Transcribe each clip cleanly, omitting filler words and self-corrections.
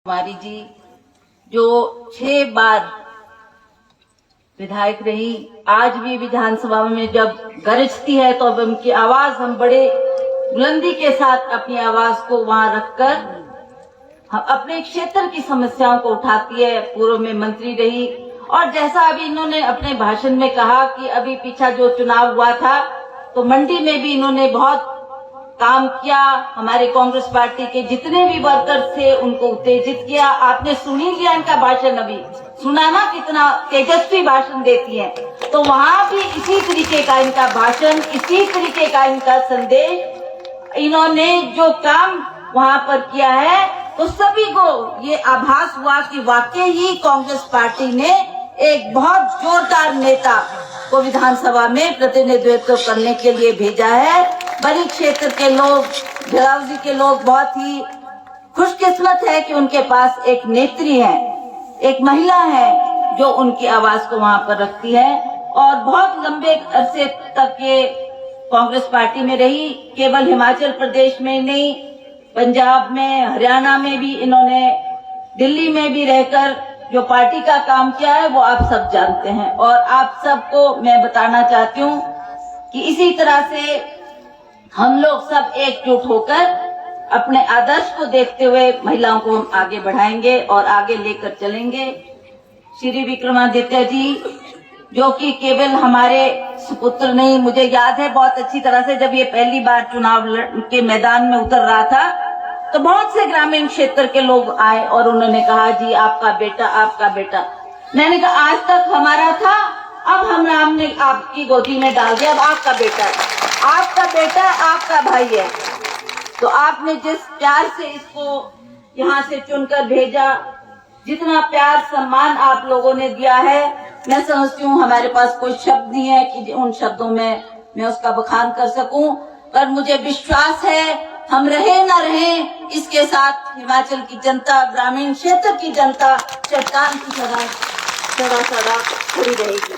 कुमारी जी जो 6 बार विधायक रही, आज भी विधानसभा में जब गरजती है तो अब उनकी आवाज हम बड़े बुलंदी के साथ अपनी आवाज को वहां रखकर हम अपने क्षेत्र की समस्याओं को उठाती है। पूर्व में मंत्री रही और जैसा अभी इन्होंने अपने भाषण में कहा कि अभी पीछा जो चुनाव हुआ था तो मंडी में भी इन्होंने बहुत काम किया। हमारे कांग्रेस पार्टी के जितने भी वर्कर्स थे उनको उत्तेजित किया। आपने सुन ही लिया इनका भाषण, अभी सुना ना कितना तेजस्वी भाषण देती हैं। तो वहाँ भी इसी तरीके का इनका भाषण, इसी तरीके का इनका संदेश, इन्होंने जो काम वहाँ पर किया है तो सभी को ये आभास हुआ कि वाकई ही कांग्रेस पार्टी ने एक बहुत जोरदार नेता को विधानसभा में प्रतिनिधित्व करने के लिए भेजा है। बड़ी क्षेत्र के लोग, झलावजी के लोग बहुत ही खुशकिस्मत है कि उनके पास एक नेत्री है, एक महिला है जो उनकी आवाज को वहां पर रखती है। और बहुत लंबे अरसे तक ये कांग्रेस पार्टी में रही। केवल हिमाचल प्रदेश में नहीं, पंजाब में, हरियाणा में भी इन्होंने, दिल्ली में भी रहकर जो पार्टी का काम किया है वो आप सब जानते हैं। और आप सबको मैं बताना चाहती हूँ कि इसी तरह से हम लोग सब एकजुट होकर अपने आदर्श को देखते हुए महिलाओं को हम आगे बढ़ाएंगे और आगे लेकर चलेंगे। श्री विक्रमादित्य जी जो कि केवल हमारे सुपुत्र नहीं, मुझे याद है बहुत अच्छी तरह से जब ये पहली बार चुनाव के मैदान में उतर रहा था तो बहुत से ग्रामीण क्षेत्र के लोग आए और उन्होंने कहा जी आपका बेटा, आपका बेटा। मैंने कहा आज तक हमारा था, अब हमने आपकी गोदी में डाल दिया, अब आपका बेटा है, आपका बेटा, आपका भाई है। तो आपने जिस प्यार से इसको यहाँ से चुनकर भेजा, जितना प्यार सम्मान आप लोगों ने दिया है, मैं समझती हूँ हमारे पास कोई शब्द नहीं है कि उन शब्दों में मैं उसका बखान कर सकूं। पर मुझे विश्वास है हम रहे न रहे, इसके साथ हिमाचल की जनता, ग्रामीण क्षेत्र की जनता चट्टान की तरह सदा खड़ी रहेगी।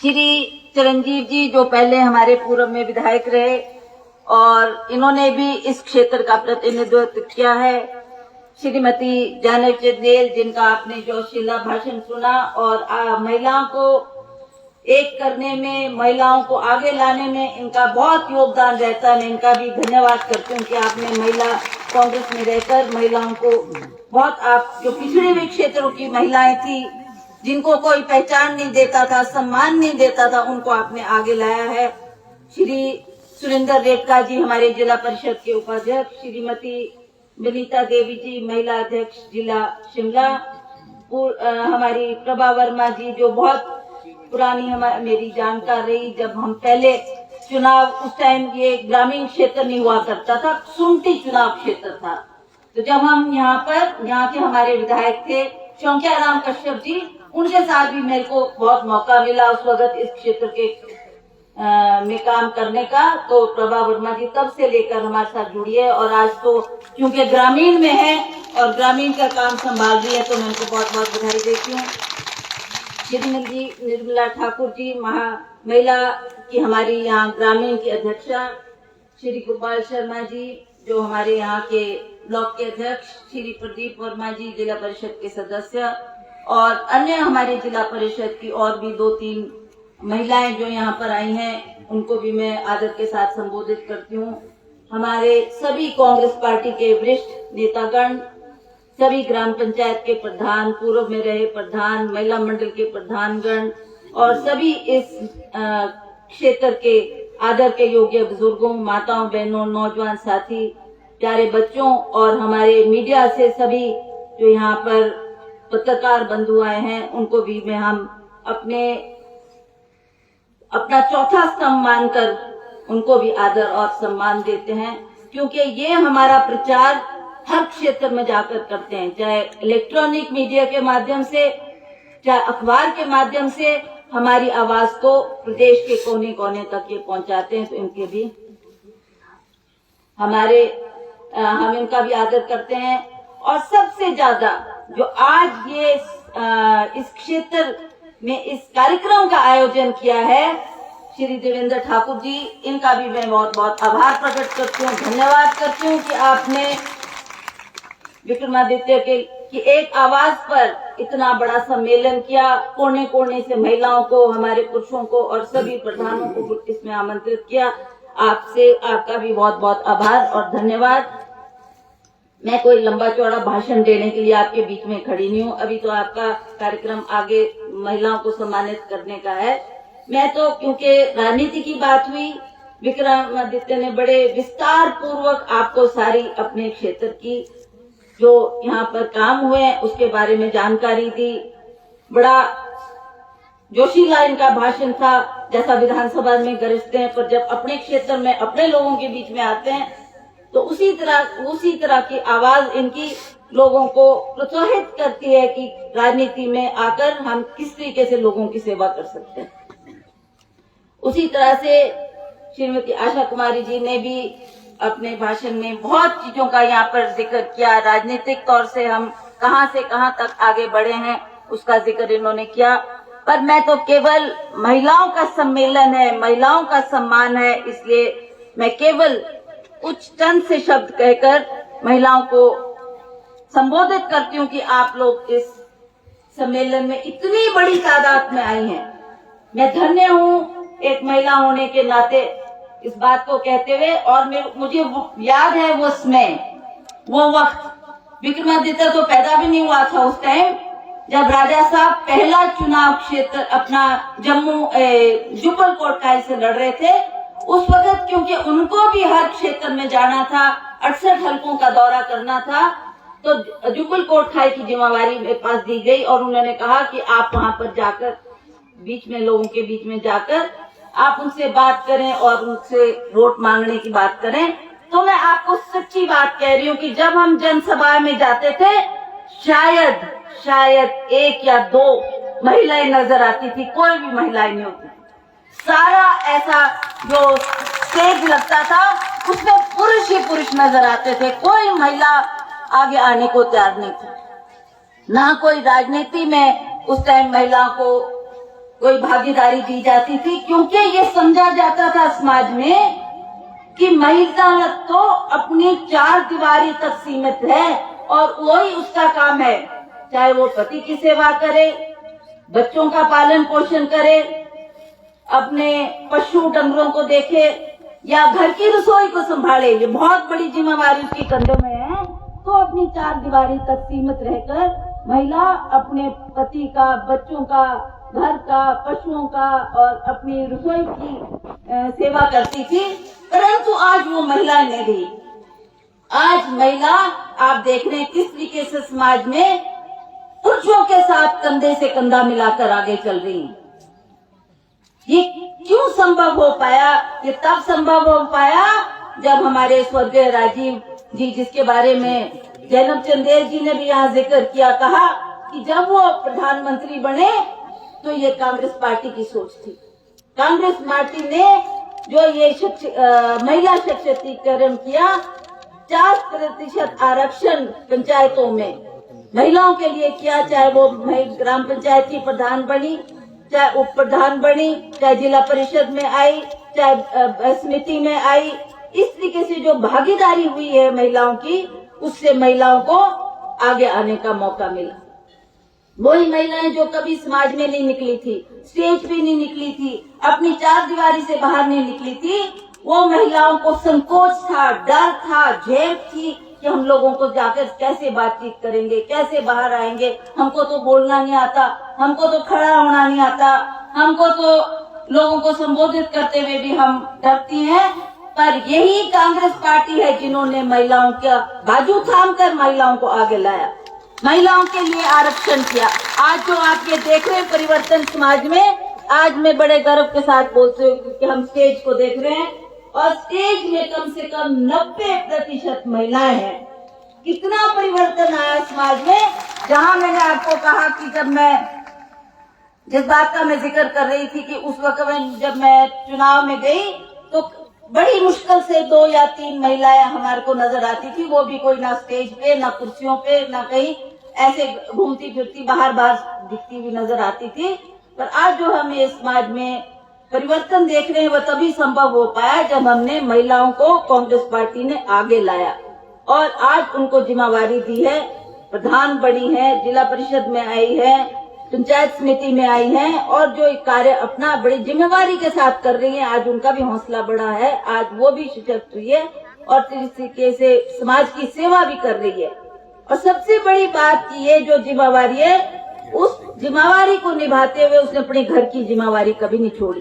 श्री चिरंजीव जी जो पहले हमारे पूर्व में विधायक रहे और इन्होंने भी इस क्षेत्र का प्रतिनिधित्व किया है। श्रीमती जानकी चंदेल जिनका आपने जो शिला भाषण सुना और महिलाओं को एक करने में, महिलाओं को आगे लाने में इनका बहुत योगदान रहता है। मैं इनका भी धन्यवाद करती हूँ कि आपने महिला कांग्रेस में रहकर महिलाओं को बहुत, आप जो पिछड़े हुए क्षेत्रों की महिलाएं थी जिनको कोई पहचान नहीं देता था, सम्मान नहीं देता था, उनको आपने आगे लाया है। श्री सुरेंद्र रेखा जी हमारे जिला परिषद के उपाध्यक्ष, श्रीमती विनीता देवी जी महिला अध्यक्ष जिला शिमला, हमारी प्रभा वर्मा जी जो बहुत पुरानी मेरी जानकार रही। जब हम पहले चुनाव, उस टाइम ये ग्रामीण क्षेत्र नहीं हुआ करता था, सुनती चुनाव क्षेत्र था। तो जब हम यहाँ के हमारे विधायक थे शौकिया राम कश्यप जी, उनके साथ भी मेरे को बहुत मौका मिला उस वक्त इस क्षेत्र के में काम करने का। तो प्रभा वर्मा जी तब से लेकर हमारे साथ जुड़ी है और आज तो क्योंकि ग्रामीण में है और ग्रामीण का काम संभाल रही है तो मैं उनको बहुत बहुत बधाई देती हूँ। श्रीमती निर्मला ठाकुर जी महिला की हमारी यहाँ ग्रामीण की अध्यक्षा, श्री गोपाल शर्मा जी जो हमारे यहाँ के ब्लॉक के अध्यक्ष, श्री प्रदीप वर्मा जी जिला परिषद के सदस्य और अन्य हमारे जिला परिषद की और भी 2-3 महिलाएं जो यहाँ पर आई हैं उनको भी मैं आदर के साथ संबोधित करती हूँ। हमारे सभी कांग्रेस पार्टी के वरिष्ठ नेतागण, सभी ग्राम पंचायत के प्रधान, पूर्व में रहे प्रधान, महिला मंडल के प्रधानगण और सभी इस क्षेत्र के आदर के योग्य बुजुर्गों, माताओं, बहनों, नौजवान साथी, प्यारे बच्चों और हमारे मीडिया से सभी जो यहाँ पर पत्रकार बंधु आए हैं उनको भी मैं हम अपना चौथा स्तंभ मानकर उनको भी आदर और सम्मान देते हैं। क्योंकि ये हमारा प्रचार हर क्षेत्र में जाकर करते हैं, चाहे इलेक्ट्रॉनिक मीडिया के माध्यम से, चाहे अखबार के माध्यम से हमारी आवाज को प्रदेश के कोने कोने तक ये पहुंचाते हैं। तो इनके भी हम इनका भी आदर करते हैं। और सबसे ज्यादा जो आज ये इस क्षेत्र में इस कार्यक्रम का आयोजन किया है श्री देवेंद्र ठाकुर जी, इनका भी मैं बहुत बहुत आभार प्रकट करती हूँ, धन्यवाद करती हूँ कि आपने विक्रमादित्य के की एक आवाज पर इतना बड़ा सम्मेलन किया, कोने कोने से महिलाओं को, हमारे पुरुषों को और सभी प्रधानों को इसमें आमंत्रित किया। आपसे आपका भी बहुत बहुत आभार और धन्यवाद। मैं कोई लंबा चौड़ा भाषण देने के लिए आपके बीच में खड़ी नहीं हूँ। अभी तो आपका कार्यक्रम आगे महिलाओं को सम्मानित करने का है। मैं तो, क्योंकि राजनीति की बात हुई, विक्रमादित्य ने बड़े विस्तार पूर्वक आपको सारी अपने क्षेत्र की जो यहाँ पर काम हुए हैं उसके बारे में जानकारी दी। बड़ा जोशीला इनका भाषण था, जैसा विधानसभा में गरजते हैं, पर जब अपने क्षेत्र में अपने लोगों के बीच में आते हैं तो उसी तरह की आवाज इनकी लोगों को प्रोत्साहित करती है कि राजनीति में आकर हम किस तरीके से लोगों की सेवा कर सकते हैं। उसी तरह से श्रीमती आशा कुमारी जी ने भी अपने भाषण में बहुत चीजों का यहाँ पर जिक्र किया। राजनीतिक तौर से हम कहां से कहां तक आगे बढ़े हैं उसका जिक्र इन्होंने किया। पर मैं तो केवल महिलाओं का सम्मेलन है, महिलाओं का सम्मान है, इसलिए मैं केवल कुछ चंद से शब्द कहकर महिलाओं को संबोधित करती हूँ कि आप लोग इस सम्मेलन में इतनी बड़ी तादाद में आई हैं। मैं धन्य हूँ एक महिला होने के नाते इस बात को कहते हुए। और मुझे याद है वो समय, वो वक्त, विक्रमादित्य तो पैदा भी नहीं हुआ था उस टाइम, जब राजा साहब पहला चुनाव क्षेत्र अपना जुब्बल कोटखाई से लड़ रहे थे। उस वक्त क्योंकि उनको भी हर क्षेत्र में जाना था, 68 हलकों का दौरा करना था, तो जुब्बल कोटखाई की जिम्मेवारी मेरे पास दी गई और उन्होंने कहा कि आप वहां पर जाकर बीच में लोगों के बीच में जाकर आप उनसे बात करें और उनसे वोट मांगने की बात करें। तो मैं आपको सच्ची बात कह रही हूँ कि जब हम जनसभा में जाते थे शायद एक या दो महिलाएं नजर आती थी, कोई भी महिलाएं नहीं होती। सारा ऐसा जो स्टेज लगता था उसमें पुरुष ही पुरुष नजर आते थे, कोई महिला आगे आने को तैयार नहीं थी। ना कोई राजनीति में उस टाइम महिलाओं को कोई भागीदारी दी जाती थी, क्योंकि ये समझा जाता था समाज में कि महिला तो अपनी चार दीवारी तक सीमित है और वही उसका काम है, चाहे वो पति की सेवा करे, बच्चों का पालन पोषण करे, अपने पशु डंगरों को देखे या घर की रसोई को संभाले। ये बहुत बड़ी जिम्मेवारी उसकी कंधों में है। तो अपनी चार दीवारी तक सीमित रहकर महिला अपने पति का, बच्चों का, घर का, पशुओं का और अपनी रसोई की सेवा करती थी। परंतु आज वो महिला नहीं रही। आज महिला आप देख रहे हैं किस तरीके से समाज में पुरुषों के साथ कंधे से कंधा मिलाकर आगे चल रही है। ये क्यों संभव हो पाया? ये तब संभव हो पाया जब हमारे स्वर्गीय राजीव जी, जिसके बारे में जैनब चंदेल जी ने भी यहाँ जिक्र किया, कहा कि जब वो प्रधानमंत्री बने तो ये कांग्रेस पार्टी की सोच थी। कांग्रेस पार्टी ने जो ये महिला सशक्तिकरण किया, 4% आरक्षण पंचायतों में महिलाओं के लिए किया, चाहे वो ग्राम पंचायत की प्रधान बनी, चाहे उप प्रधान बनी, चाहे जिला परिषद में आई, चाहे समिति में आई। इस तरीके से जो भागीदारी हुई है महिलाओं की, उससे महिलाओं को आगे आने का मौका मिला। वही महिलाएं जो कभी समाज में नहीं निकली थी, स्टेज पे नहीं निकली थी, अपनी चार दीवारी से बाहर नहीं निकली थी, वो महिलाओं को संकोच था, डर था, झेप थी कि हम लोगों को जाकर कैसे बातचीत करेंगे, कैसे बाहर आएंगे, हमको तो बोलना नहीं आता, हमको तो खड़ा होना नहीं आता, हमको तो लोगों को संबोधित करते हुए भी हम डरती हैं। पर यही कांग्रेस पार्टी है जिन्होंने महिलाओं का बाजू थामकर महिलाओं को आगे लाया, महिलाओं के लिए आरक्षण किया। आज जो आप ये देख रहे हैं परिवर्तन समाज में, आज मैं बड़े गर्व के साथ बोलती हूँ कि हम स्टेज को देख रहे हैं और स्टेज में कम से कम 90% महिलाएं हैं। कितना परिवर्तन आया समाज में। जहां मैंने आपको कहा कि जब मैं जिस बात का मैं जिक्र कर रही थी कि उस वक्त में जब मैं चुनाव में गई तो बड़ी मुश्किल से 2 या 3 महिलाएं हमारे को नजर आती थी, वो भी कोई ना स्टेज पे, ना कुर्सियों पे, ना कहीं ऐसे घूमती फिरती बाहर दिखती हुई नजर आती थी। पर आज जो हम ये समाज में परिवर्तन देख रहे हैं वो तभी संभव हो पाया जब हमने महिलाओं को कांग्रेस पार्टी ने आगे लाया। और आज उनको जिम्मेवारी दी है, प्रधान बड़ी है, जिला परिषद में आई है, पंचायत समिति में आई है और जो कार्य अपना बड़ी जिम्मेवारी के साथ कर रही है। आज उनका भी हौसला बढ़ा है, आज वो भी सशक्त हुई है और तरीके से समाज की सेवा भी कर रही है। और सबसे बड़ी बात ये जो जिम्मेवारी है, उस जिम्मेवारी को निभाते हुए उसने अपने घर की जिम्मेवारी कभी नहीं छोड़ी।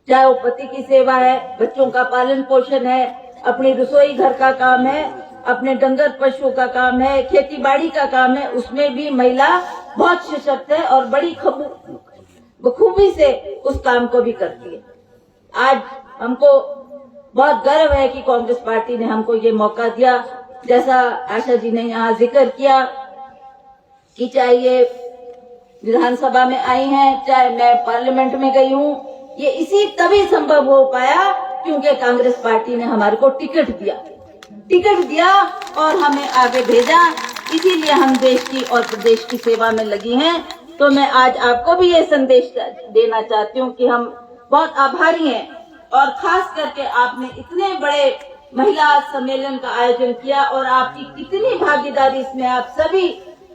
चाहे वो पति की सेवा है, बच्चों का पालन पोषण है, अपनी रसोई घर का काम है, अपने डंगर पशुओं का काम है, खेती बाड़ी का काम है, उसमें भी महिला बहुत सशक्त है और बड़ी बखूबी से उस काम को भी करती है। आज हमको बहुत गर्व है कि कांग्रेस पार्टी ने हमको ये मौका दिया। जैसा आशा जी ने यहाँ जिक्र किया कि चाहे ये विधानसभा में आई हैं, चाहे मैं पार्लियामेंट में गई हूँ, ये इसी तभी संभव हो पाया क्योंकि कांग्रेस पार्टी ने हमारे को टिकट दिया और हमें आगे भेजा। इसीलिए हम देश की और प्रदेश की सेवा में लगी हैं। तो मैं आज आपको भी ये संदेश देना चाहती हूँ कि हम बहुत आभारी हैं और खास करके आपने इतने बड़े महिला सम्मेलन का आयोजन किया और आपकी कितनी भागीदारी इसमें, आप सभी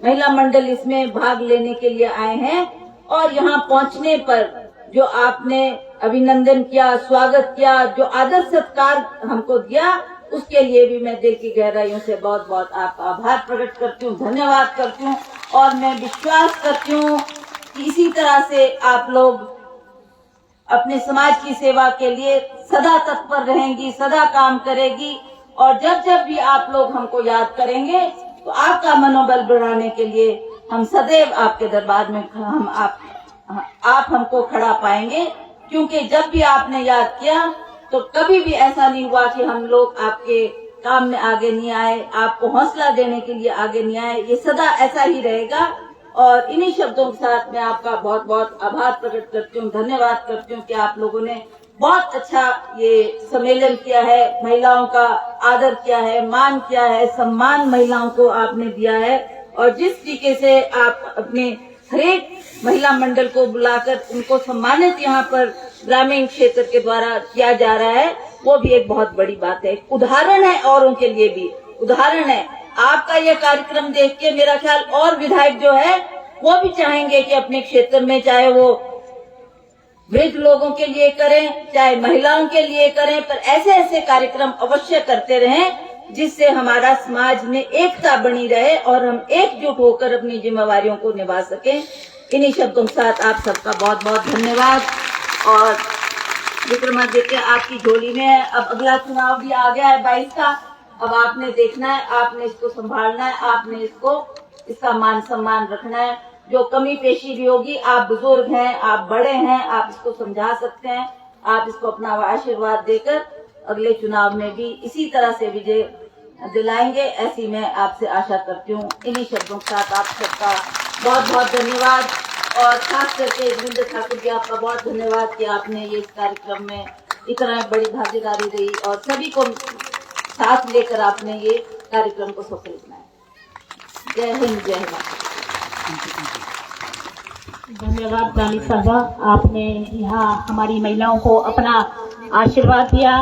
महिला मंडल इसमें भाग लेने के लिए आए हैं और यहाँ पहुँचने पर जो आपने अभिनंदन किया, स्वागत किया, जो आदर सत्कार हमको दिया, उसके लिए भी मैं दिल की गहराइयों से बहुत बहुत आपका आभार प्रकट करती हूँ, धन्यवाद करती हूँ। और मैं विश्वास करती हूँ कि इसी तरह से आप लोग अपने समाज की सेवा के लिए सदा तत्पर रहेंगी, सदा काम करेगी और जब जब भी आप लोग हमको याद करेंगे तो आपका मनोबल बढ़ाने के लिए हम सदैव आपके दरबार में आप हमको खड़ा पाएंगे। क्योंकि जब भी आपने याद किया तो कभी भी ऐसा नहीं हुआ कि हम लोग आपके काम में आगे नहीं आए, आपको हौसला देने के लिए आगे नहीं आए। ये सदा ऐसा ही रहेगा। और इन्हीं शब्दों के साथ मैं आपका बहुत बहुत आभार प्रकट करती हूँ, धन्यवाद करती हूँ कि आप लोगों ने बहुत अच्छा ये सम्मेलन किया है, महिलाओं का आदर किया है, मान किया है, सम्मान महिलाओं को आपने दिया है। और जिस तरीके से आप अपने हरेक महिला मंडल को बुलाकर उनको सम्मानित यहाँ पर ग्रामीण क्षेत्र के द्वारा किया जा रहा है, वो भी एक बहुत बड़ी बात है, उदाहरण है, औरों के लिए भी उदाहरण है। आपका ये कार्यक्रम देख के मेरा ख्याल और विधायक जो है वो भी चाहेंगे कि अपने क्षेत्र में, चाहे वो वृद्ध लोगों के लिए करें, चाहे महिलाओं के लिए करें, पर ऐसे ऐसे कार्यक्रम अवश्य करते रहें जिससे हमारा समाज में एकता बनी रहे और हम एकजुट होकर अपनी जिम्मेवारियों को निभा सकें। इन्हीं शब्दों के साथ आप सबका बहुत बहुत धन्यवाद। और विक्रमादित्य आपकी झोली में है, अब अगला चुनाव भी आ गया है 22 का। अब आपने देखना है, आपने इसको संभालना है, आपने इसका मान सम्मान रखना है। जो कमी पेशी भी होगी, आप बुजुर्ग हैं, आप बड़े हैं, आप इसको समझा सकते हैं, आप इसको अपना आशीर्वाद देकर अगले चुनाव में भी इसी तरह से विजय दिलाएंगे, ऐसी मैं आपसे आशा करती हूँ। इन्हीं शब्दों के साथ आप सबका बहुत बहुत धन्यवाद। और खास करके वीरेंद्र ठाकुर जी, आपका बहुत धन्यवाद कि आपने ये इस कार्यक्रम में इतना बड़ी भागीदारी रही और सभी को साथ लेकर आपने ये कार्यक्रम को सफल बनाया। जय हिंद, जय भारत। धन्यवाद रानी साहबा, आपने यहाँ हमारी महिलाओं को अपना आशीर्वाद दिया।